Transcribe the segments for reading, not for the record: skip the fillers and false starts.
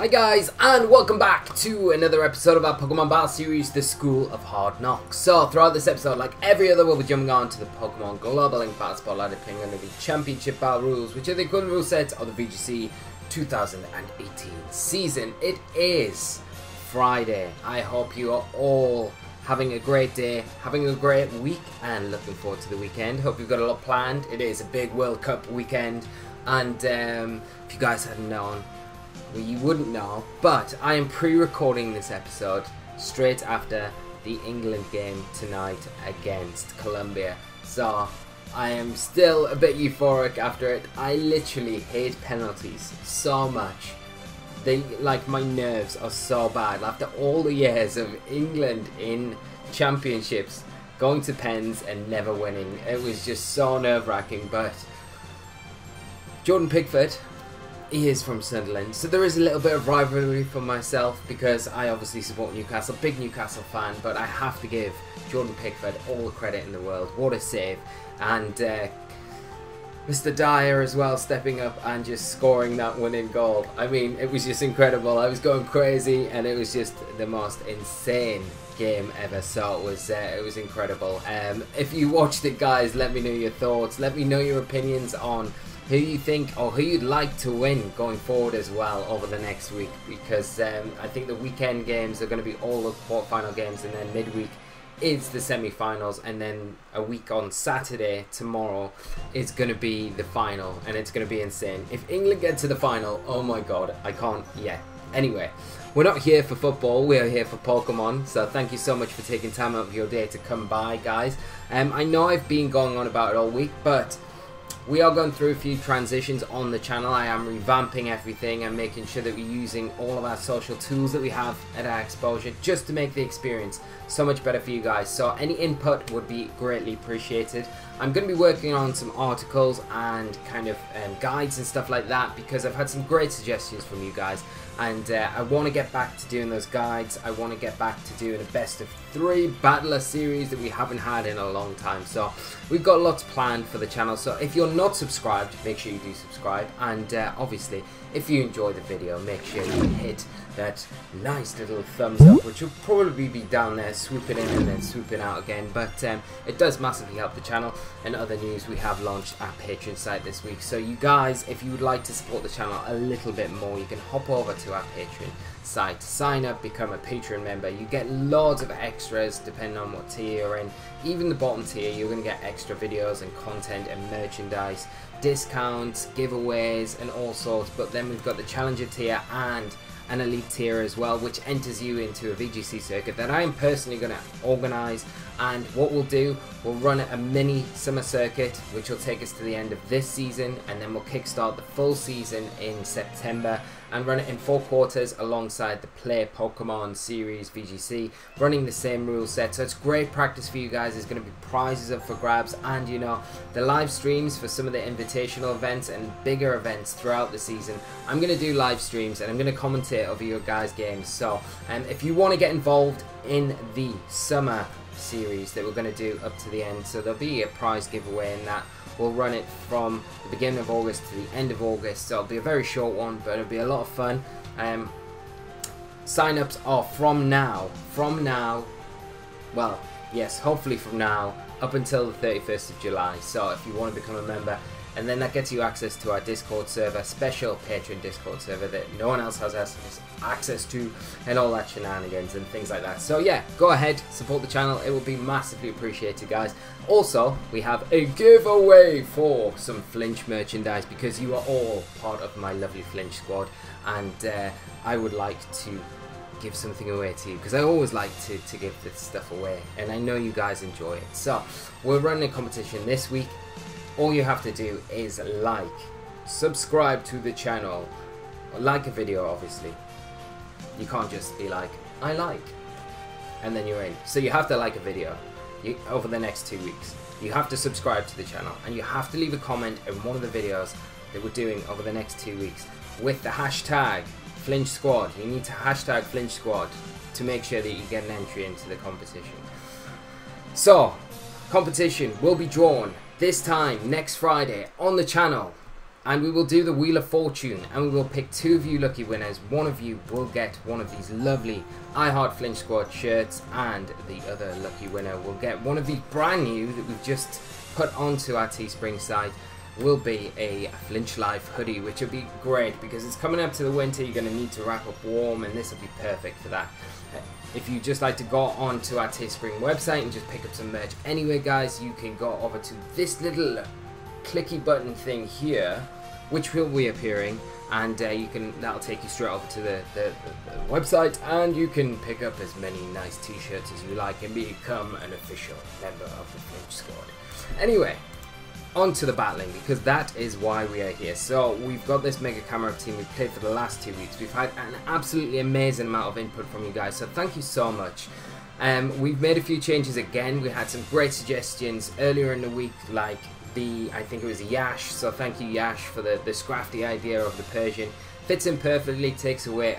Hi guys, and welcome back to another episode of our Pokemon Battle Series, The School of Hard Knocks. So, throughout this episode, like every other, we'll be jumping on to the Pokemon Global Link Battle Spotlight, playing under the Championship Battle rules, which are the equivalent rule set of the VGC 2018 season. It is Friday. I hope you are all having a great day, having a great week, and looking forward to the weekend. Hope you've got a lot planned. It is a big World Cup weekend, and if you guys hadn't known, well, you wouldn't know, but I am pre-recording this episode straight after the England game tonight against Colombia. So I am still a bit euphoric after it. I literally hate penalties so much. My nerves are so bad. After all the years of England in championships, going to pens and never winning, it was just so nerve-wracking. But Jordan Pickford, he is from Sunderland, so there is a little bit of rivalry for myself because I obviously support Newcastle, big Newcastle fan, but I have to give Jordan Pickford all the credit in the world. What a save. And Mr. Dyer as well, stepping up and just scoring that winning goal. I mean, it was just incredible. I was going crazy and it was just the most insane game ever, so it was incredible. If you watched it, guys, let me know your thoughts, let me know your opinions on who you think or who you'd like to win going forward as well over the next week, because I think the weekend games are going to be all the quarterfinal games, and then midweek is the semi-finals, and then a week on Saturday, tomorrow, is going to be the final, and it's going to be insane. If England get to the final, oh my god, I can't, yeah. Anyway, we're not here for football, we are here for Pokemon, so thank you so much for taking time out of your day to come by, guys. I know I've been going on about it all week, but we are going through a few transitions on the channel. I am revamping everything and making sure that we're using all of our social tools that we have at our exposure just to make the experience so much better for you guys. So any input would be greatly appreciated. I'm going to be working on some articles and kind of guides and stuff like that because I've had some great suggestions from you guys, and I want to get back to doing those guides. I want to get back to doing a best of 3 battler series that we haven't had in a long time. So we've got lots planned for the channel, so if you're not subscribed, make sure you do subscribe, and obviously if you enjoy the video, make sure you hit that nice little thumbs up, which will probably be down there swooping in and then swooping out again, but it does massively help the channel. And other news, we have launched our Patreon site this week, so you guys, if you would like to support the channel a little bit more, you can hop over to our Patreon site, sign up, become a Patreon member. You get loads of extras depending on what tier you're in. Even the bottom tier, you're going to get extra videos and content and merchandise, discounts, giveaways and all sorts. But then we've got the Challenger tier and an Elite tier as well, which enters you into a VGC circuit that I am personally going to organise. And what we'll do, we'll run a mini summer circuit which will take us to the end of this season, and then we'll kickstart the full season in September and run it in 4 quarters alongside the Play Pokemon series VGC, running the same rule set. So it's great practice for you guys. There's going to be prizes up for grabs, and you know, the live streams for some of the invitational events and bigger events throughout the season. I'm going to do live streams and I'm going to commentate over your guys' games. So if you want to get involved in the summer series that we're going to do up to the end, so there'll be a prize giveaway in that. We'll run it from the beginning of August to the end of August, so it'll be a very short one, but it'll be a lot of fun. Sign-ups are from now, well, yes, hopefully from now up until the 31st of July. So if you want to become a member, and then that gets you access to our Discord server, special Patreon Discord server that no one else has access to, and all that shenanigans and things like that. So yeah, go ahead, support the channel. It will be massively appreciated, guys. Also, we have a giveaway for some Flinch merchandise because you are all part of my lovely Flinch Squad, and I would like to give something away to you because I always like to give this stuff away, and I know you guys enjoy it. So we're running a competition this week. All you have to do is like, subscribe to the channel, like a video. Obviously you can't just be like, I like, and then you're in. So you have to like a video over the next 2 weeks. You have to subscribe to the channel, and you have to leave a comment in one of the videos that we're doing over the next 2 weeks with the hashtag Flinch Squad. You need to hashtag Flinch Squad to make sure that you get an entry into the competition. So competition will be drawn this time next Friday on the channel. And we will do the Wheel of Fortune, and we will pick 2 of you lucky winners. One of you will get one of these lovely I Heart Flinch Squad shirts, and the other lucky winner will get one of these brand new that we've just put onto our Teespring site. Will be a Flinch Life hoodie, which will be great because it's coming up to the winter. You're going to need to wrap up warm, and this will be perfect for that. If you just like to go onto our Teespring website and just pick up some merch anyway, guys, you can go over to this little clicky button thing here, which will be appearing, and that'll take you straight over to the website, and you can pick up as many nice t-shirts as you like and become an official member of the Flinch Squad. Anyway, on to the battling, because that is why we are here. So we've got this Mega Camerupt team we've played for the last 2 weeks. We've had an absolutely amazing amount of input from you guys, so thank you so much. We've made a few changes again. We had some great suggestions earlier in the week, like I think it was Yash, so thank you Yash for the Scrafty idea of the Persian. Fits in perfectly, takes away,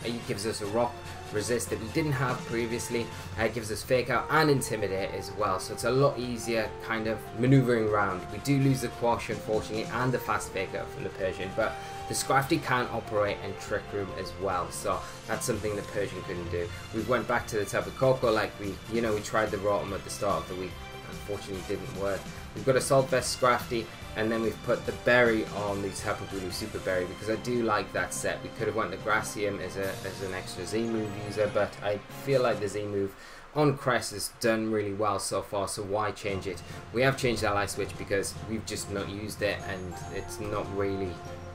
it gives us a rock resist that we didn't have previously. It gives us fake out and intimidate as well, so it's a lot easier kind of maneuvering around. We do lose the quash unfortunately and the fast fake out from the Persian, but the Scrafty can operate in Trick Room as well, so that's something the Persian couldn't do. We went back to the Tapu Koko, like we tried the Rotom at the start of the week. Unfortunately didn't work. We've got a Salt Vest Scrafty, and then we've put the berry on the Tapu Bulu Super Berry because I do like that set. We could have went to Gracium as an extra Z move user, but I feel like the Z move on Crest has done really well so far, so why change it? We have changed our light switch because we've just not used it, and it's not really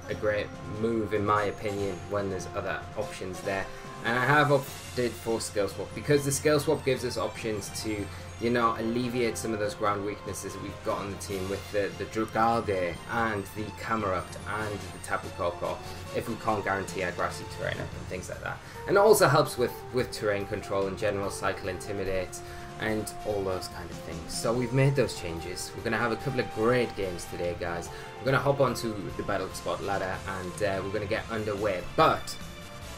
a great move in my opinion when there's other options there. And I have opted for Skill Swap because the Skill Swap gives us options to, you know, alleviate some of those ground weaknesses that we've got on the team with the Dragalge and the Camerupt and the Tapu Koko, if we can't guarantee our grassy terrain up and things like that. And it also helps with terrain control in general, Cycle Intimidate and all those kind of things. So we've made those changes. We're going to have a couple of great games today, guys. We're going to hop onto the Battle Spot ladder and we're going to get underway. But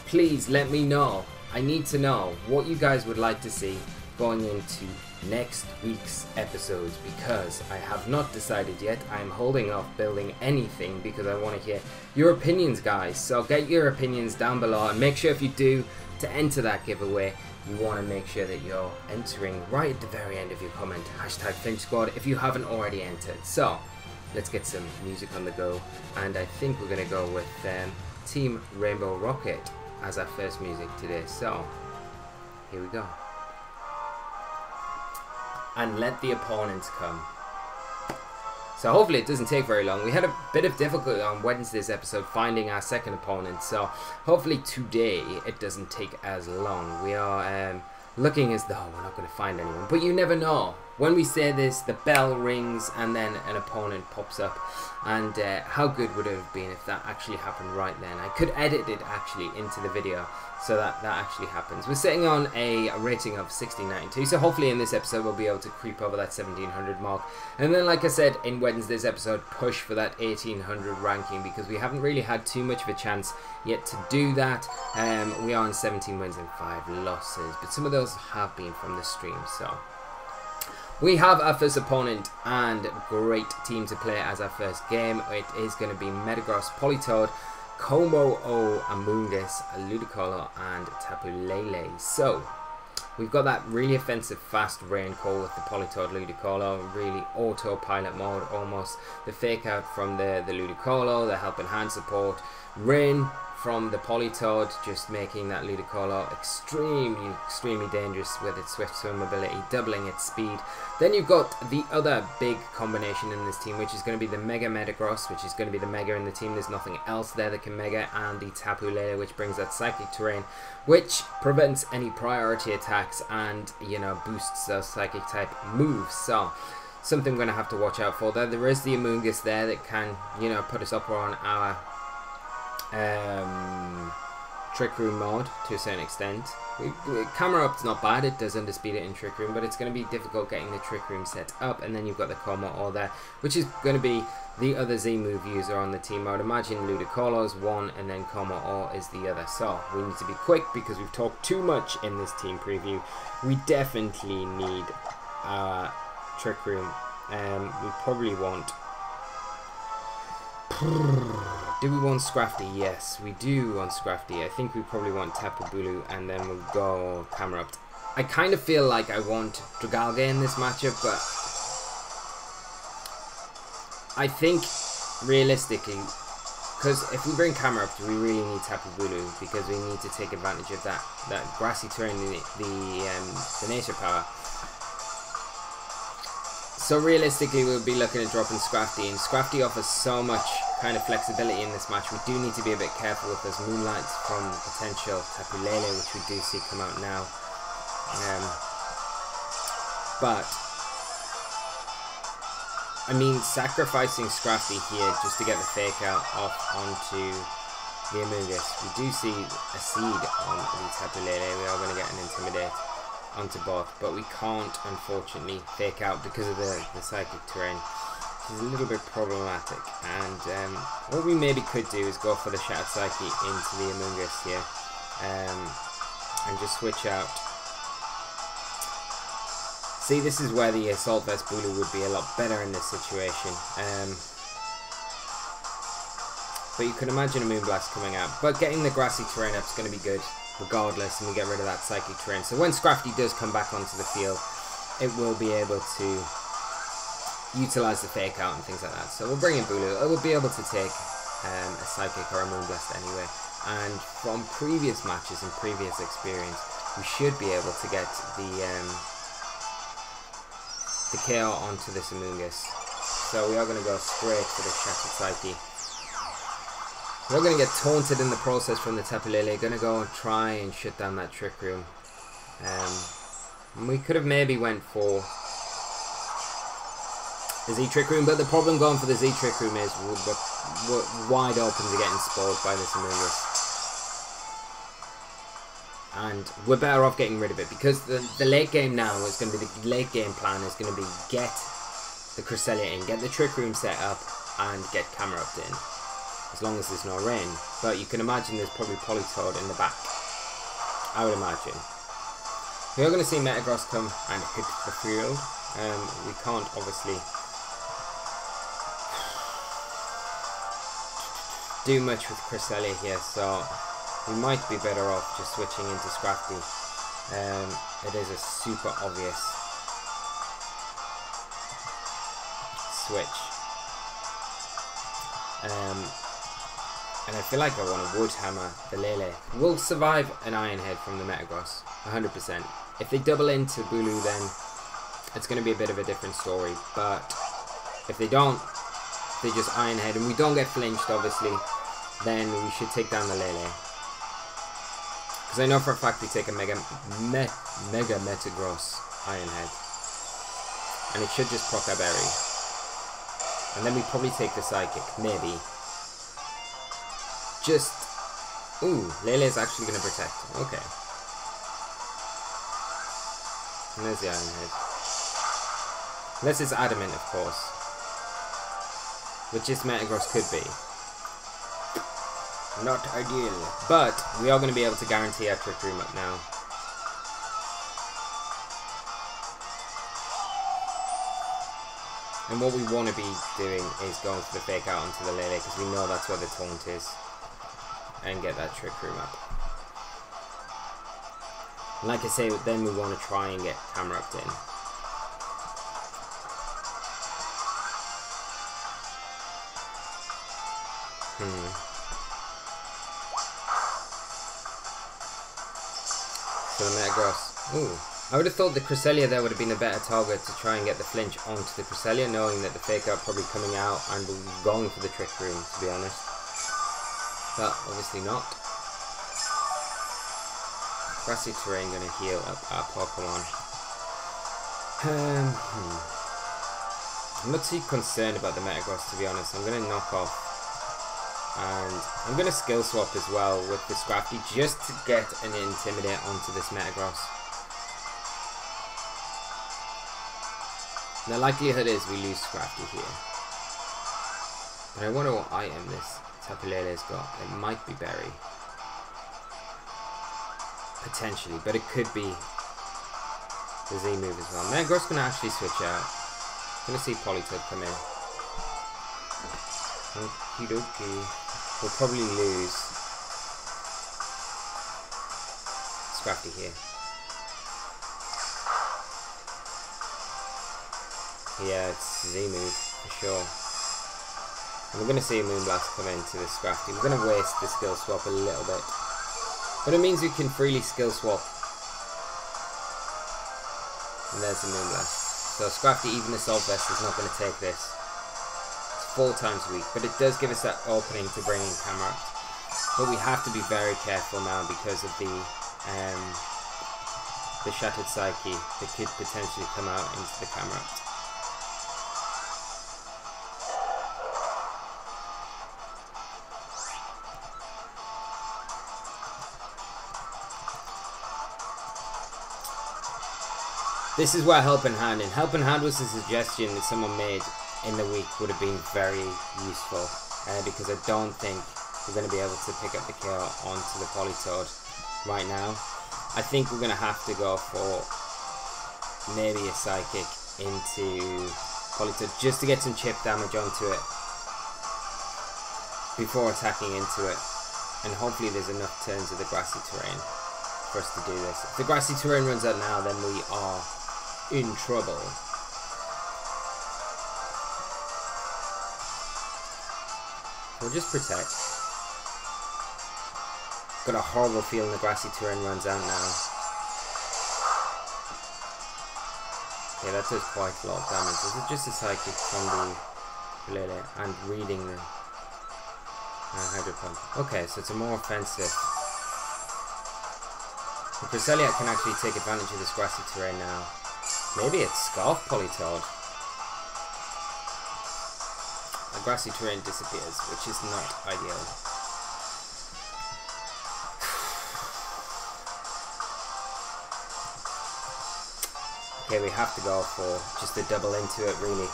please let me know. I need to know what you guys would like to see going into next week's episodes, because I have not decided yet. I'm holding off building anything because I want to hear your opinions, guys. So get your opinions down below, and make sure if you do to enter that giveaway, you want to make sure that you're entering right at the very end of your comment hashtag Flinch Squad if you haven't already entered. So let's get some music on the go, and I think we're going to go with Team Rainbow Rocket as our first music today. So here we go. And let the opponents come. So hopefully it doesn't take very long. We had a bit of difficulty on Wednesday's episode finding our second opponent, so hopefully today it doesn't take as long. We are looking as though we're not going to find anyone, but you never know. When we say this, the bell rings and then an opponent pops up, and how good would it have been if that actually happened right then? I could edit it actually into the video so that actually happens. We're sitting on a rating of 1692, so hopefully in this episode we'll be able to creep over that 1700 mark, and then, like I said in Wednesday's episode, push for that 1800 ranking, because we haven't really had too much of a chance yet to do that. We are on 17 wins and 5 losses, but some of those have been from the stream. So we have our first opponent and great team to play as our first game. It is going to be Metagross, Politoed, Como-O, Amoonguss, Ludicolo and Tapu Lele. So we've got that really offensive fast rain call with the Politoed Ludicolo, really autopilot mode almost. The fake out from the Ludicolo, the helping hand support, rain from the Politoed, just making that Ludicolo extremely dangerous with its swift swim ability, doubling its speed. Then you've got the other big combination in this team, which is going to be the Mega Metagross, which is going to be the Mega in the team. There's nothing else there that can Mega, and the Tapu Lele, which brings that Psychic Terrain, which prevents any priority attacks and, you know, boosts those Psychic type moves. So something we're going to have to watch out for there. There is the Amoonguss there that can, you know, put us up on our Trick Room mode to a certain extent. Camerupt's not bad, it does underspeed it in Trick Room, but it's going to be difficult getting the Trick Room set up. And then you've got the Como-O there, which is going to be the other Z move user on the team. I would imagine Ludicolo's one and then Como-O is the other. So we need to be quick because we've talked too much in this team preview. We definitely need our Trick Room. We probably want Do we want Scrafty? Yes, we do want Scrafty. I think we probably want Tapu Bulu, and then we'll go Camerupt. I kind of feel like I want Dragalge in this matchup, but I think realistically, because if we bring Camerupt, we really need Tapu Bulu, because we need to take advantage of that grassy terrain, the nature power. So realistically, we'll be looking at dropping Scrafty, and Scrafty offers so much kind of flexibility in this match. We do need to be a bit careful with those Moonlights from potential Tapu Lele, which we do see come out now. But I mean, sacrificing Scrafty here just to get the fake out off onto the Amoonguss. We do see a seed on the Tapu Lele. We are going to get an Intimidate onto both, but we can't unfortunately fake out because of the psychic terrain, which is a little bit problematic. And what we maybe could do is go for the Shattered Psyche into the Amoonguss here, and just switch out. See, this is where the Assault Vest Bulu would be a lot better in this situation. But you can imagine a Moonblast coming out. But getting the grassy terrain up is going to be good regardless, and we get rid of that psychic terrain. So when Scrafty does come back onto the field, it will be able to utilize the fake out and things like that. So we'll bring in Bulu. It will be able to take a psychic or a Moonblast anyway. And from previous matches and previous experience, we should be able to get the KO onto this Amoonguss. So we are going to go straight for the Shattered Psyche. We're going to get taunted in the process from the Tapu Lele. Going to go and try and shut down that Trick Room. We could have maybe went for the Z Trick Room, but the problem going for the Z Trick Room is we're wide open to getting spoiled by this Amoonguss. And we're better off getting rid of it, because the late game now is going to be, the late game plan is going to be get the Cresselia in, get the Trick Room set up, and get Camerupt in, as long as there's no rain. But you can imagine there's probably Politoed in the back, I would imagine. We are going to see Metagross come and hit the field. We can't obviously do much with Cresselia here, so we might be better off just switching into Scrafty. It is a super obvious switch. And I feel like I want to Wood Hammer the Lele. We'll survive an Iron Head from the Metagross, 100%. If they double into Bulu, then it's going to be a bit of a different story. But if they don't, they just Iron Head, and we don't get flinched, obviously, then we should take down the Lele. Because I know for a fact we take a Mega Metagross Iron Head, and it should just proc our berry. And then we probably take the Psychic, maybe. Just... Ooh, Lele is actually going to protect. Okay. And there's the Iron Head. Unless it's Adamant, of course. Which this Metagross could be. Not ideal. But we are going to be able to guarantee our Trick Room up now. And what we want to be doing is going for the fake out onto the Lele, because we know that's where the taunt is. And get that Trick Room up. And like I say, then we want to try and get Camerupt in. So the Metagross. Ooh. I would have thought the Cresselia there would have been a better target to try and get the flinch onto the Cresselia, knowing that the fake out probably coming out and going for the Trick Room, to be honest. But obviously not. Grassy terrain going to heal up our Pokemon. I'm not too concerned about the Metagross, to be honest. I'm going to knock off. And I'm going to skill swap as well with the Scrafty, just to get an Intimidate onto this Metagross. The likelihood is we lose Scrafty here. But I wonder what item this Tapu Lele's got. It might be Berry. Potentially, but it could be the Z move as well. Metagross going to actually switch out. Going to see Politoed come in. Okie dokie. We'll probably lose. Scrafty here. Yeah, it's Z move for sure. And we're going to see a Moonblast come into the Scrafty. We're going to waste the skill swap a little bit. But it means we can freely skill swap. And there's the Moonblast. So Scrafty, even Assault Vest, is not going to take this. It's 4 times weak. But it does give us that opening to bring in Camerupt. But we have to be very careful now because of the Shattered Psyche that could potentially come out into the Camerupt. This is where Helping Hand, and Helping Hand was a suggestion that someone made in the week, would have been very useful, because I don't think we're going to be able to pick up the KO onto the Politoed right now. I think we're going to have to go for maybe a Psychic into Politoed just to get some chip damage onto it before attacking into it, and hopefully there's enough turns of the grassy terrain for us to do this. If the grassy terrain runs out now, then we are in trouble. We'll just protect. Got a horrible feeling the grassy terrain runs out now. Okay, that does quite a lot of damage. Is it just a Psychic from the Lele and reading the Hydro Pump? Okay, so it's a more offensive. The Cresselia can actually take advantage of this grassy terrain now. Maybe it's Scarf Politoed. The grassy terrain disappears, which is not ideal. Okay, we have to go for just a double into it, really.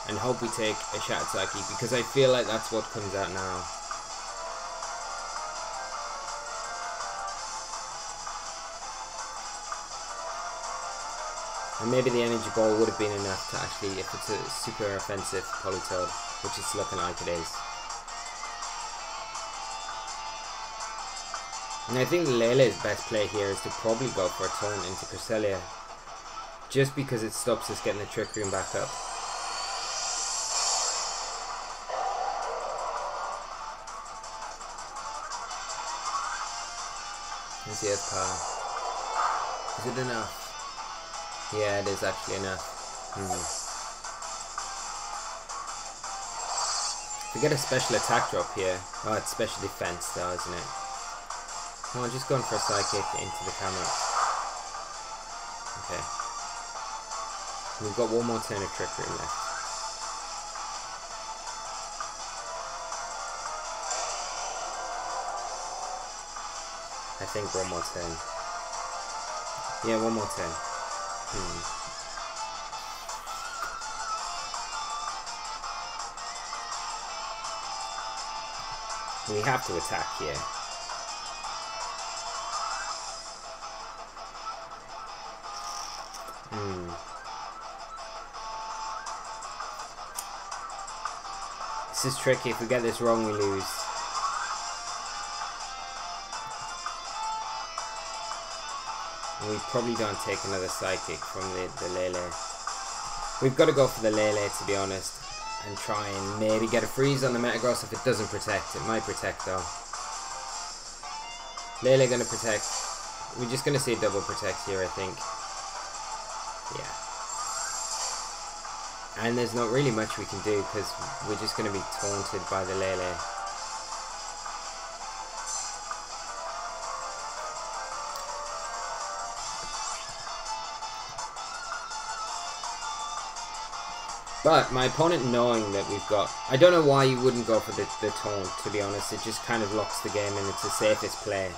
And hope we take a Shattered Psyche, because I feel like that's what comes out now. And maybe the Energy Ball would have been enough to actually, if it's a super offensive Politoed, which it's looking like it is. And I think Lele's best play here is to probably go for a taunt into Cresselia, just because it stops us getting the Trick Room back up. Let's see its power. Is it enough? Yeah, it is actually enough. If we get a special attack drop here. Oh, it's special defense though, isn't it? Oh, I'm just going for a Psychic into the camera. Okay. We've got one more turn of Trick Room left. I think one more turn. Yeah, one more turn. We have to attack here. This is tricky. If we get this wrong, we lose. We probably don't take another Psychic from the Lele. We've got to go for the Lele, to be honest, and try and maybe get a freeze on the Metagross if it doesn't protect. It might protect though. Lele gonna protect. We're just gonna see a double protect here, I think. Yeah. And there's not really much we can do because we're just gonna be taunted by the Lele. But my opponent, knowing that we've got... I don't know why you wouldn't go for the taunt, to be honest. It just kind of locks the game and it's the safest play.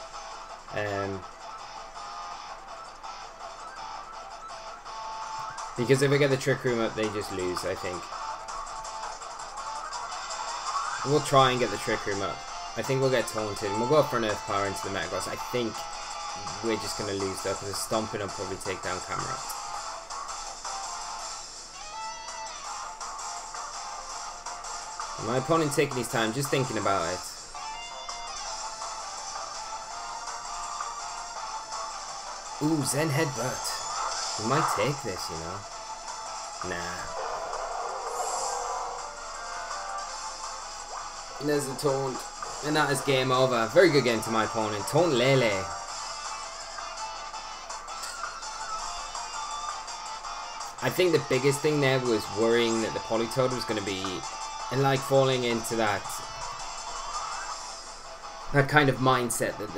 Because if we get the Trick Room up, they just lose, I think. We'll try and get the Trick Room up. I think we'll get taunted and we'll go for an Earth Power into the Metagross. I think we're just going to lose though, because Stomping will probably take down Camerupt. My opponent taking his time, just thinking about it. Ooh, Zen Headbutt. We might take this, you know. Nah. And there's the taunt. And that is game over. Very good game to my opponent. Taunt Lele. I think the biggest thing there was worrying that the Politoed was going to be, and like falling into that kind of mindset that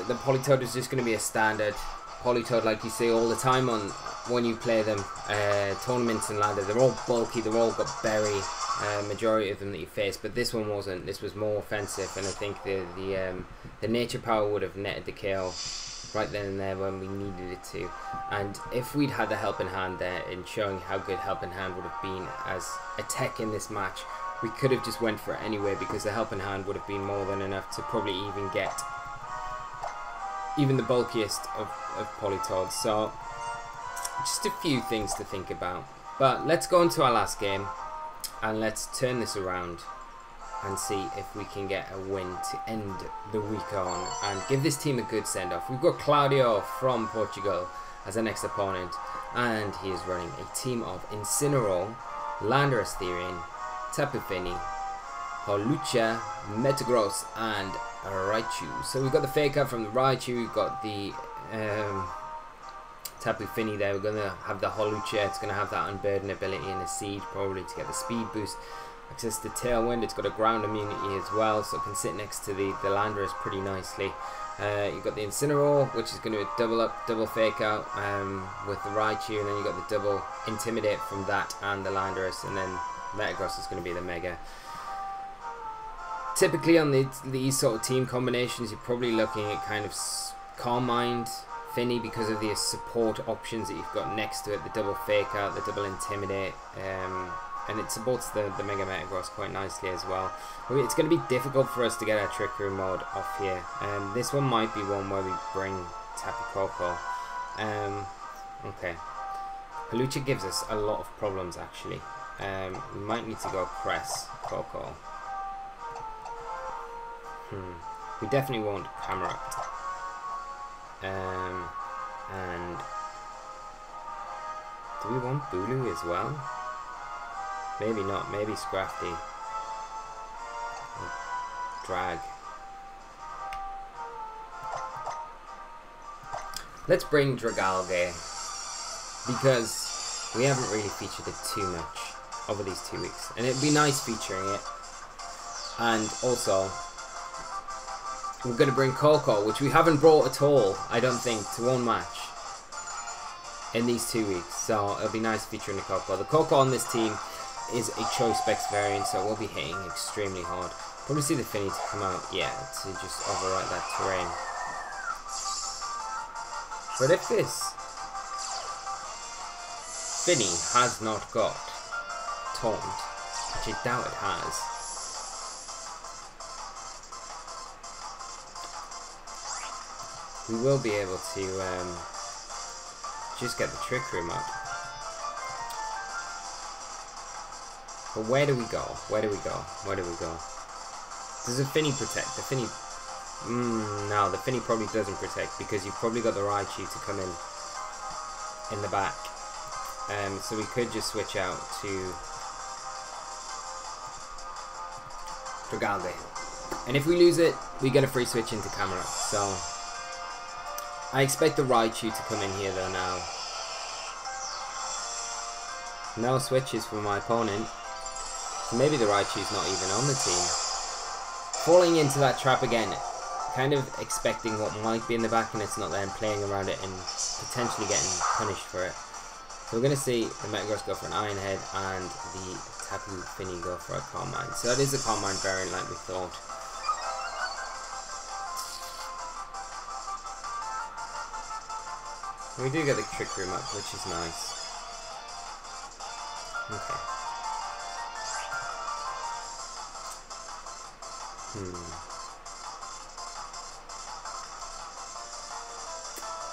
the Politoed is just going to be a standard Politoed like you see all the time on when you play them tournaments and ladder. They're all bulky, they've all got berry, majority of them that you face, but this one wasn't. This was more offensive, and I think the nature power would have netted the kill right then and there when we needed it to. And if we'd had the helping hand there in showing how good helping hand would have been as a tech in this match, we could have just went for it anyway, because the helping hand would have been more than enough to probably even get even the bulkiest of Politoads. So just a few things to think about. But let's go into our last game and let's turn this around and see if we can get a win to end the week on and give this team a good send-off. We've got Claudio from Portugal as our next opponent, and he is running a team of Incineroar, Landorus Therian, Tapu Fini, Holucha, Metagross, and Raichu. So we've got the fake out from the Raichu, we've got the Tapu Fini there, we're going to have the Holucha, it's going to have that Unburden ability and a Seed probably to get the speed boost. Access to Tailwind, it's got a ground immunity as well, so it can sit next to the Landorus pretty nicely. You've got the Incineroar, which is going to double fake out with the Raichu, and then you've got the double Intimidate from that and the Landorus, and then Metagross is going to be the Mega. Typically on these sort of team combinations, you're probably looking at kind of Calm Mind, Finny, because of the support options that you've got next to it, the double fake out, the double Intimidate, and it supports the Mega Metagross quite nicely as well. It's going to be difficult for us to get our Trick Room mode off here. This one might be one where we bring Tapu Koko. Okay. Holucha gives us a lot of problems actually. We might need to go Cress Koko. We definitely want Camerupt. And do we want Bulu as well? Maybe not, maybe Scrafty. Drag. Let's bring Dragalge, because we haven't really featured it too much over these 2 weeks, and it'd be nice featuring it. And also, we're going to bring Koko, which we haven't brought at all, I don't think, to one match in these 2 weeks, so it'll be nice featuring the Koko. The Koko on this team is a Choice Specs variant, so it will be hitting extremely hard. Probably see the Finny to come out, yeah, to just overwrite that terrain. But if this Finny has not got Taunt, which I doubt it has, we will be able to just get the Trick Room up. But where do we go? Where do we go? Where do we go? Does the Finny protect? The Finny... no, the Finny probably doesn't protect, because you've probably got the Raichu to come in the back. So we could just switch out to Dragalge. And if we lose it, we get a free switch into Camerupt. So I expect the Raichu to come in here though now. No switches for my opponent. So maybe the Raichu's not even on the team. Falling into that trap again, kind of expecting what might be in the back and it's not there, and playing around it and potentially getting punished for it. So we're going to see the Metagross go for an Iron Head and the Tapu Fini go for a Calm Mind. So that is a Calm Mind variant like we thought. We do get the Trick Room up, which is nice. Okay.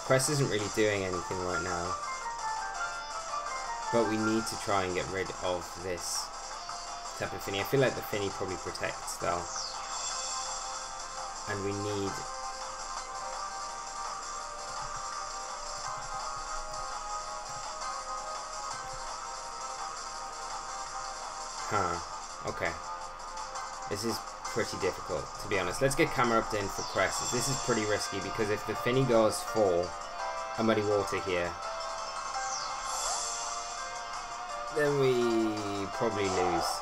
Cress isn't really doing anything right now, but we need to try and get rid of this Tapu Fini. I feel like the Fini probably protects though. And we need... Huh. Okay. This is pretty difficult, to be honest. Let's get Camerupt in for Cresses. This is pretty risky because if the Fini goes for a Muddy Water here, then we probably lose.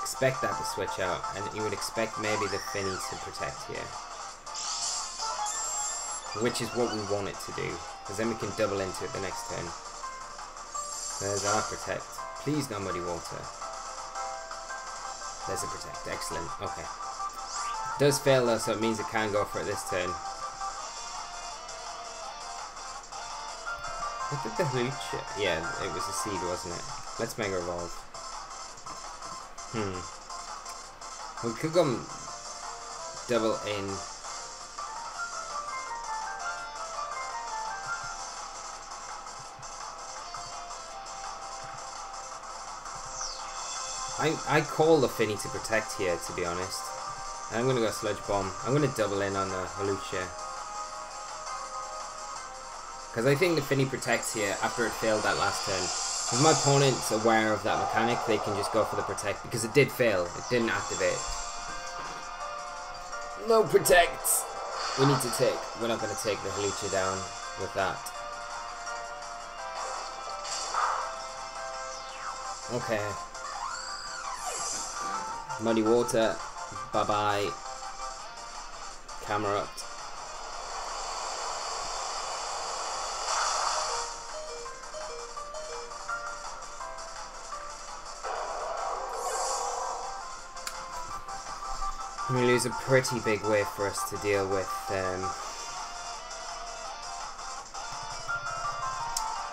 Expect that to switch out, and you would expect maybe the Fini to protect here. Which is what we want it to do, because then we can double into it the next turn. There's our protect. Please no Muddy Water. There's a protect. Excellent. Okay. Does fail though, so it means it can go for it this turn. What did the Hlucha? Yeah, it was a seed, wasn't it? Let's Mega Evolve. We could go double in. I call the Fini to protect here, to be honest. And I'm going to go Sludge Bomb. I'm going to double in on the Hlucha. Because I think the Fini protects here after it failed that last turn. If my opponent's aware of that mechanic, they can just go for the protect. Because it did fail. It didn't activate. No protects! We need to take... We're not going to take the Hlucha down with that. Okay. Muddy Water, bye bye. Camerupt. We lose a pretty big wave for us to deal with.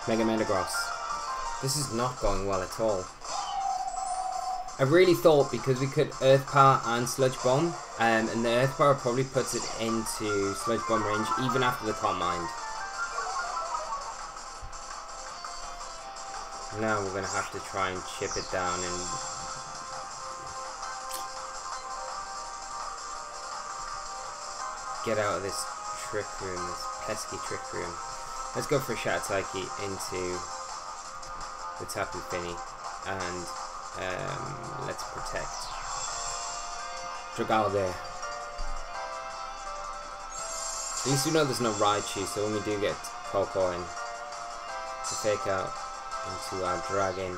Mega Metagross. This is not going well at all. I really thought because we could Earth Power and Sludge Bomb, and the Earth Power probably puts it into Sludge Bomb range even after the Calm Mind. Now we're going to have to try and chip it down and... get out of this Trick Room, this pesky Trick Room. Let's go for Shatter Psyche into the Tapu Fini, and let's protect Dragalge. At least we know there's no Raichu, so when we do get Cocoin to fake out into our Dragon.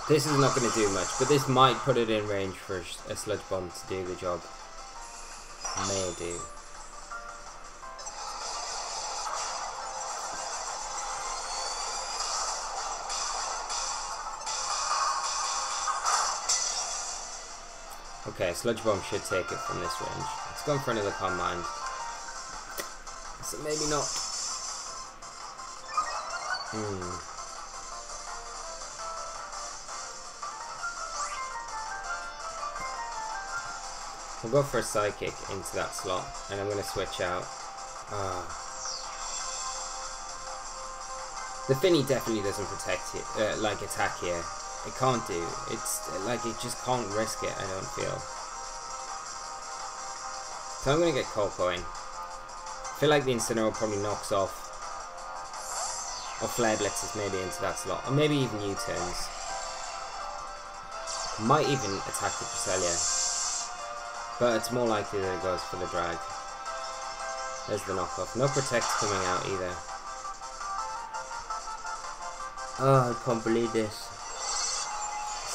This is not going to do much, but this might put it in range for a Sludge Bomb to do the job. May do. Okay, Sludge Bomb should take it from this range. Let's go for another Calm Mind. So maybe not. We'll go for a Psychic into that slot, and I'm going to switch out. The Fini definitely doesn't protect it, like attack here. It can't do. It's like it just can't risk it, I don't feel. So I'm going to get Cocoin. I feel like the Incineroar probably knocks off. Or Flare Blitzes maybe into that slot. Or maybe even U-turns. Might even attack the Cresselia. But it's more likely that it goes for the drag. There's the knockoff. No protect coming out either. Oh, I can't believe this.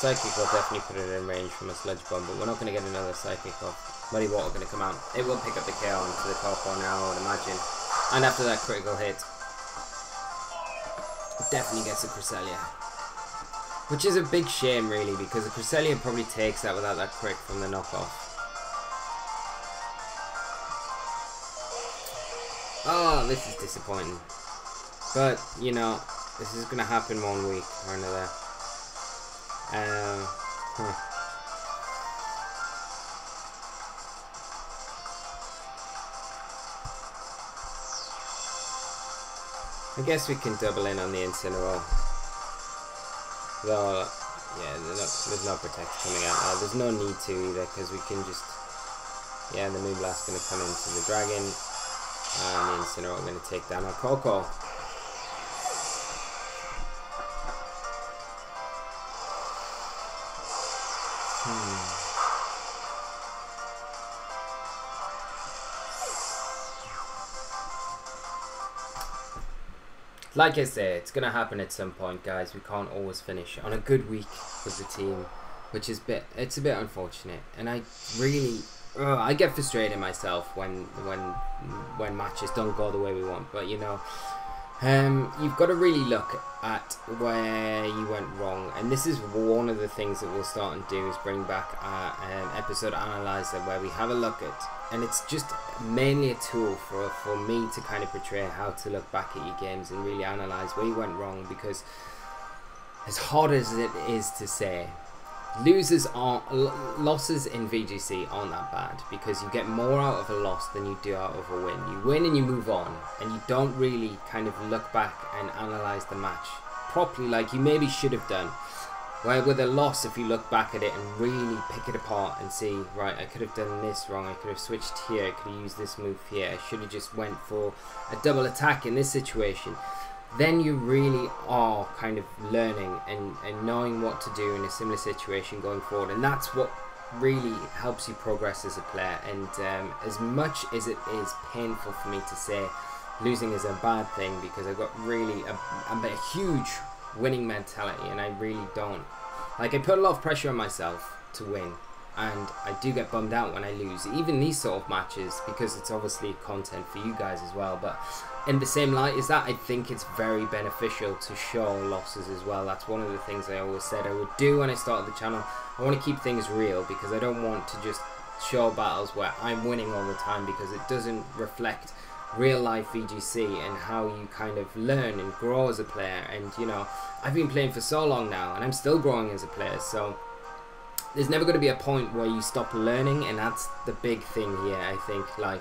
Psychic will definitely put it in range from a Sludge Bomb, but we're not going to get another Psychic off. Muddy Water going to come out. It will pick up the KO into the Coco now, I would imagine. And after that critical hit, it definitely gets a Cresselia. Which is a big shame, really, because the Cresselia probably takes that without that crit from the knockoff. Oh, this is disappointing. But, you know, this is going to happen one week or another. I guess we can double in on the Incineroar. Though, yeah, there's no protect coming out now. There's no need to either, because we can just... Yeah, the Moonblast's going to come into the Dragon, and the Incineroar going to take down our Coco. Like I say, it's going to happen at some point, guys. We can't always finish on a good week with the team, which is it's a bit unfortunate. And I really, I get frustrated myself when matches don't go the way we want. But you know, you've got to really look at where you went wrong, and this is one of the things that we'll start and do is bring back an episode analyzer where we have a look at, and it's just mainly a tool for me to kind of portray how to look back at your games and really analyze where you went wrong, because as hard as it is to say, losses in VGC aren't that bad, because you get more out of a loss than you do out of a win. You win and you move on, and you don't really kind of look back and analyze the match properly like you maybe should have done. Where with a loss, if you look back at it and really pick it apart and see, right, I could have done this wrong, I could have switched here, I could have used this move here, I should have just went for a double attack in this situation, then you really are kind of learning and knowing what to do in a similar situation going forward. And that's what really helps you progress as a player. And as much as it is painful for me to say losing is a bad thing, because I've got really a huge winning mentality, and I really don't like, I put a lot of pressure on myself to win, and I do get bummed out when I lose, even these sort of matches, because it's obviously content for you guys as well. But in the same light as that, I think it's very beneficial to show losses as well. That's one of the things I always said I would do when I started the channel. I want to keep things real, because I don't want to just show battles where I'm winning all the time, because it doesn't reflect real life VGC and how you kind of learn and grow as a player. And you know, I've been playing for so long now, and I'm still growing as a player, so there's never going to be a point where you stop learning, and that's the big thing here. I think, like,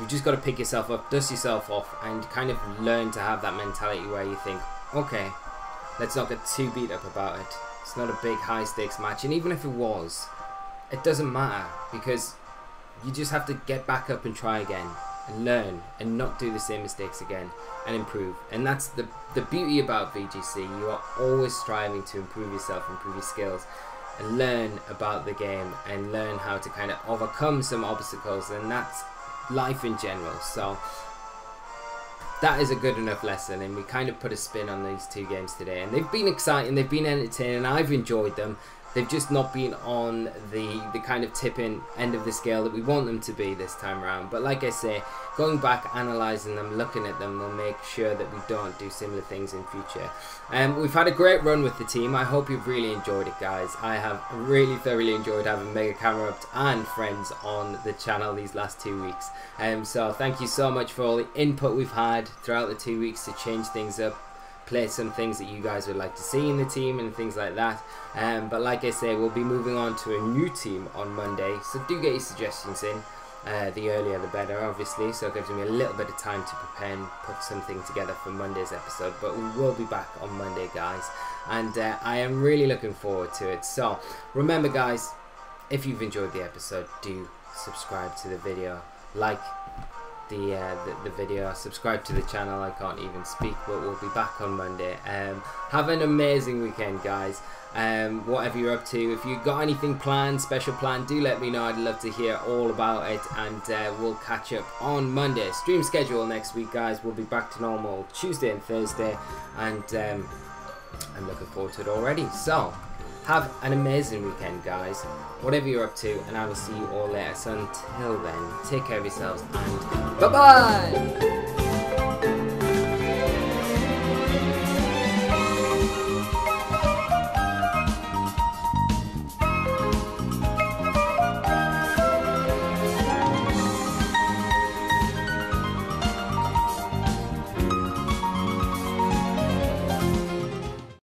you just got to pick yourself up, dust yourself off, and kind of learn to have that mentality where you think, okay, let's not get too beat up about it. It's not a big high stakes match, and even if it was, it doesn't matter, because you just have to get back up and try again and learn and not do the same mistakes again and improve. And that's the beauty about VGC. You are always striving to improve yourself, improve your skills, and learn about the game, and learn how to kind of overcome some obstacles, and that's life in general. So that is a good enough lesson, and we kind of put a spin on these two games today, and they've been exciting, they've been entertaining, I've enjoyed them. They've just not been on the kind of tipping end of the scale that we want them to be this time around. But like I say, going back, analysing them, looking at them, will make sure that we don't do similar things in future. We've had a great run with the team. I hope you've really enjoyed it, guys. I have really thoroughly enjoyed having Mega Camerupt and friends on the channel these last 2 weeks. So thank you so much for all the input we've had throughout the 2 weeks to change things up, play some things that you guys would like to see in the team and things like that. But like I say, we'll be moving on to a new team on Monday, so do get your suggestions in. The earlier the better, obviously, so it gives me a little bit of time to prepare and put something together for Monday's episode. But we will be back on Monday, guys, and I am really looking forward to it. So remember, guys, if you've enjoyed the episode, do subscribe to the video, like the video, subscribe to the channel. I can't even speak, but we'll be back on Monday. Have an amazing weekend, guys. Whatever you're up to, if you've got anything planned, special planned, do let me know. I'd love to hear all about it, and we'll catch up on Monday. Stream schedule next week, guys, we'll be back to normal Tuesday and Thursday, and I'm looking forward to it already. So have an amazing weekend, guys, whatever you're up to, and I will see you all later. So until then, take care of yourselves, and bye bye.